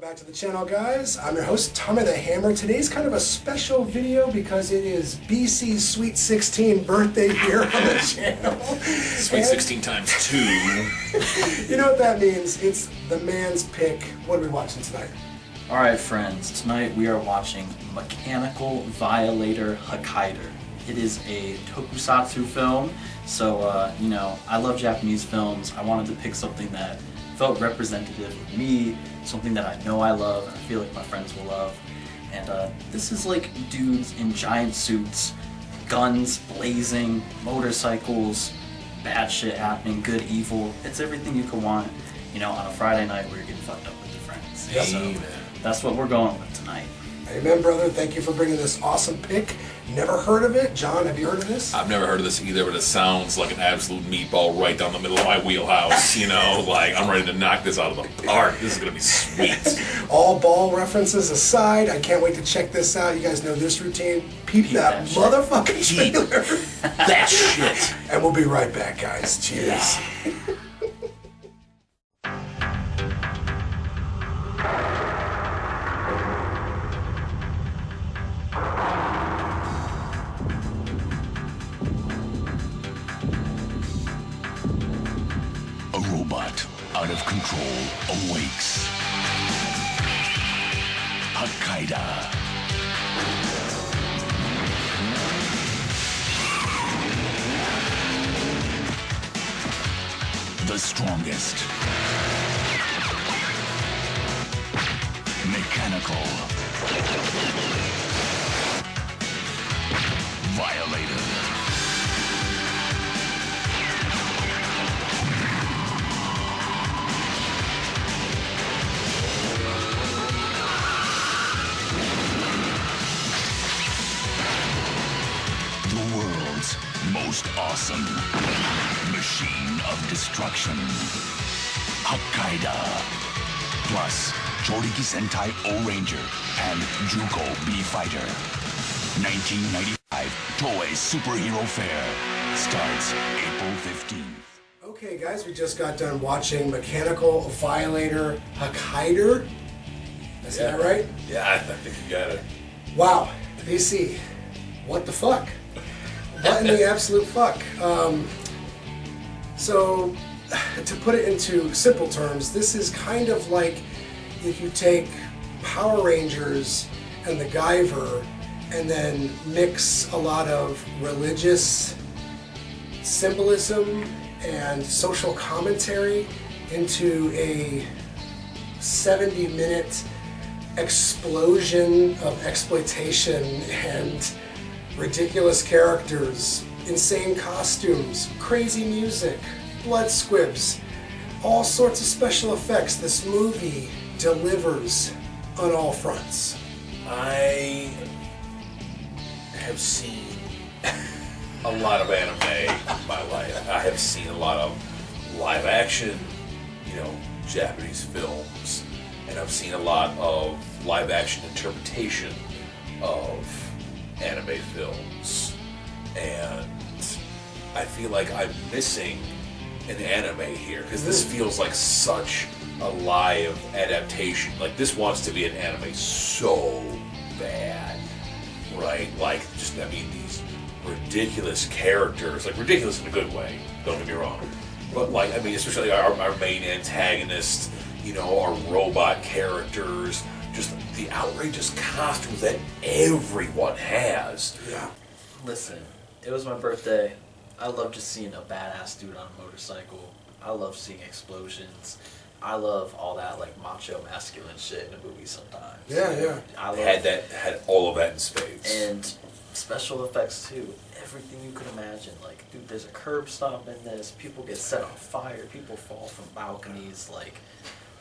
back to the channel, guys. I'm your host, Tommy the Hammer. Today's kind of a special video because it is Bee Cee's Sweet 16 birthday here on the channel. Sweet 16 times 2. You know what that means? It's the man's pick. What are we watching tonight? Alright friends, tonight we are watching Mechanical Violator Hakaider. It is a tokusatsu film, so I love Japanese films. I wanted to pick something that felt representative of me, something that I know I love and I feel like my friends will love. And this is like dudes in giant suits, guns blazing, motorcycles, bad shit happening, good, evil. It's everything you could want, on a Friday night where you're getting fucked up with your friends. Yep. So that's what we're going with tonight. Amen, brother. Thank you for bringing this awesome pick. Never heard of it. John, have you heard of this? I've never heard of this either, but it sounds like an absolute meatball right down the middle of my wheelhouse, like I'm ready to knock this out of the park. This is going to be sweet. All ball references aside, I can't wait to check this out. You guys know this routine. Peep that motherfucking trailer. That shit. And we'll be right back, guys. Cheers. Yeah. A robot out of control awakes. Hakaider. The strongest. Mechanical. Violator. Most awesome machine of destruction. Hakaider. Plus, Choriki Sentai O-Ranger and Juko B-Fighter. 1995 Toei Superhero Fair. Starts April 15th. Okay, guys, we just got done watching Mechanical Violator Hakaider. Is that right? Yeah, I think you got it. Wow, Bee Cee, what the fuck? What in the absolute fuck? So, to put it into simple terms, this is kind of like if you take Power Rangers and the Guyver and then mix a lot of religious symbolism and social commentary into a 70-minute explosion of exploitation and ridiculous characters, insane costumes, crazy music, blood squibs, all sorts of special effects. This movie delivers on all fronts. I have seen a lot of anime in my life. I have seen a lot of live action, Japanese films, and I've seen a lot of live action interpretation of anime films, and I feel like I'm missing an anime here because this feels like such a live adaptation. Like, this wants to be an anime so bad, right? Like, these ridiculous characters, like ridiculous in a good way, don't get me wrong, but especially our main antagonist, our robot characters, just the outrageous costumes that everyone has. Yeah. Listen, it was my birthday. I love just seeing a badass dude on a motorcycle. I love seeing explosions. I love all that macho masculine shit in a movie sometimes. Yeah. I love, had all of that in spades. And special effects too. Everything you could imagine. Dude, there's a curb stop in this. People get set on fire. People fall from balconies.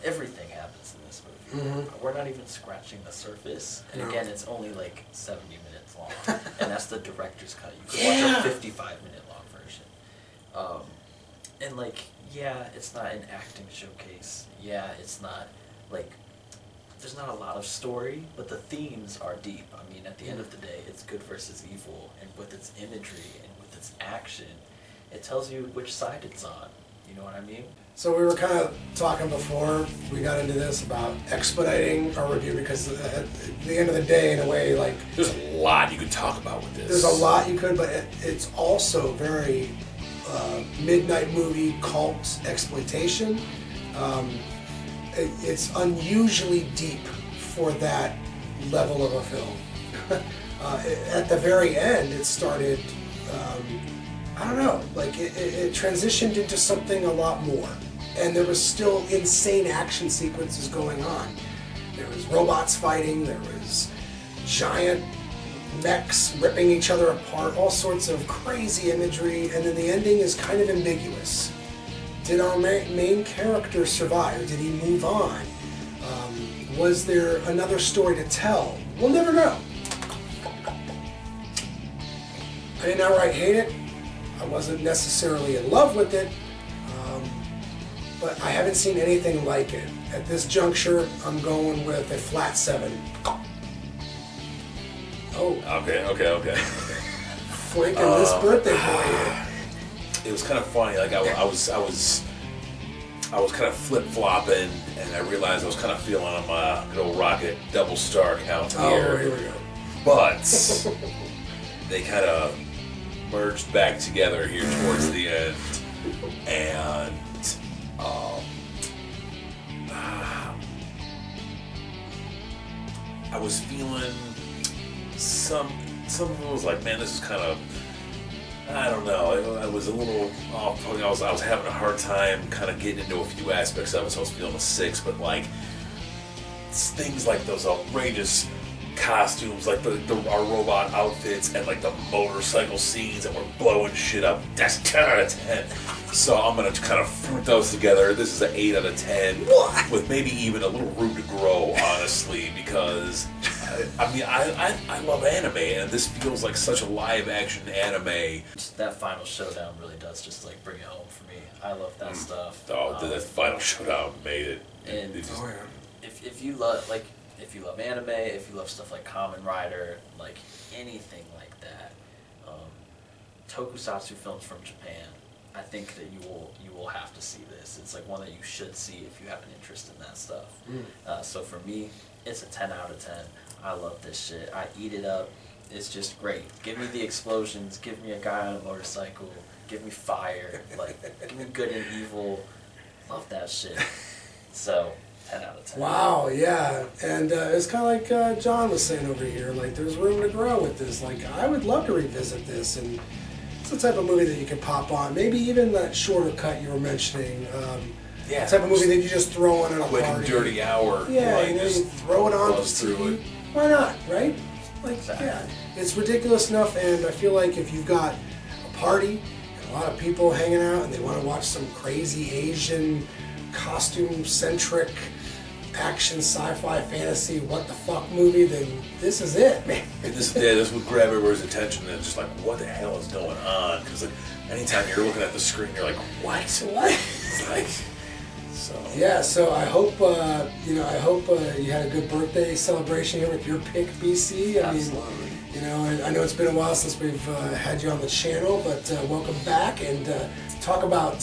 Everything happens in this movie. Mm-hmm. We're not even scratching the surface. And again, it's only 70 minutes long. And that's the director's cut. You can watch a 55-minute long version. It's not an acting showcase. Yeah, it's not there's not a lot of story, but the themes are deep. At the end of the day, it's good versus evil, and with its imagery and with its action, it tells you which side it's on. You know what I mean? So we were kind of talking before we got into this about expediting our review because at the end of the day, in a way, like There's a lot you could talk about with this. there's a lot you could, but it's also very midnight movie cult exploitation. It's unusually deep for that level of a film. At the very end, it started. I don't know, like it transitioned into something a lot more. And there was still insane action sequences going on. There was robots fighting, there was giant mechs ripping each other apart, all sorts of crazy imagery, and then the ending is kind of ambiguous. Did our main character survive, or did he move on? Was there another story to tell? We'll never know. I didn't outright hate it. I wasn't necessarily in love with it. But I haven't seen anything like it. At this juncture, I'm going with a flat 7. Oh. Okay. Flanking this birthday boy here. It was kind of funny. Like I was kind of flip flopping, and I realized I was kind of feeling on my good old rocket double star count here. Oh, here we go. But they kind of merged back together here towards the end, and I was feeling some of it was like, man, this is kind of, I don't know, I was a little off. I was having a hard time kind of getting into a few aspects of it, so I was feeling a 6. But like things like those outrageous costumes, like our robot outfits, and like the motorcycle scenes that were blowing shit up, that's 10 out of 10. So I'm gonna kind of fruit those together. This is an 8 out of 10, What? with maybe even a little room to grow, honestly, because I love anime, and this feels like such a live action anime. That final showdown really does just like bring it home for me. I love that stuff. Oh, that final showdown made it. And It just- if you love anime, if you love stuff like Kamen Rider, like anything like that, tokusatsu films from Japan, I think that you will have to see this. It's like one that you should see if you have an interest in that stuff. So for me, it's a 10 out of 10. I love this shit. I eat it up. It's just great. Give me the explosions. Give me a guy on a motorcycle. Give me fire. Like, give me good and evil. Love that shit. So, 10 out of 10. Wow, yeah. And it's kind of like John was saying over here, like there's room to grow with this. Like I would love to revisit this, and it's the type of movie that you can pop on. Maybe even that shorter cut you were mentioning. Yeah, the type of movie that you just throw on at a quick party. and dirty hour. Yeah, like, you know, just you throw it on to buzz through TV. it. Why not, right? Like, Exactly. yeah, it's ridiculous enough, and I feel like if you've got a party and a lot of people hanging out and they want to watch some crazy Asian costume-centric action, sci-fi, fantasy, what the fuck movie, then this is it, man. And this would grab everybody's attention, and just like, what the hell is going on? Because like, anytime you're looking at the screen, you're like, what? What? It's like, so. Yeah, so I hope you had a good birthday celebration here with your pick, Bee Cee. I mean, Absolutely. you know, I know it's been a while since we've had you on the channel, but welcome back, and talk about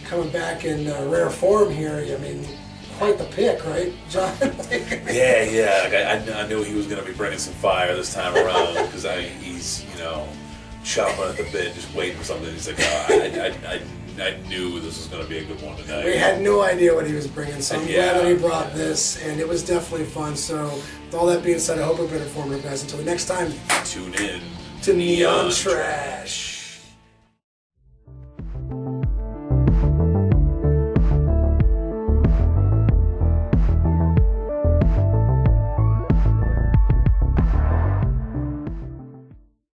coming back in rare form here. I mean, quite the pick, right, John? Yeah. Like I knew he was going to be bringing some fire this time around, because he's, chomping at the bit, just waiting for something. He's like, I knew this was going to be a good one tonight. We had no idea what he was bringing, so I'm Yeah. glad that he brought this, and it was definitely fun. So, with all that being said, I hope we've been informative, guys. Until the next time, Tune in to Neon Trash.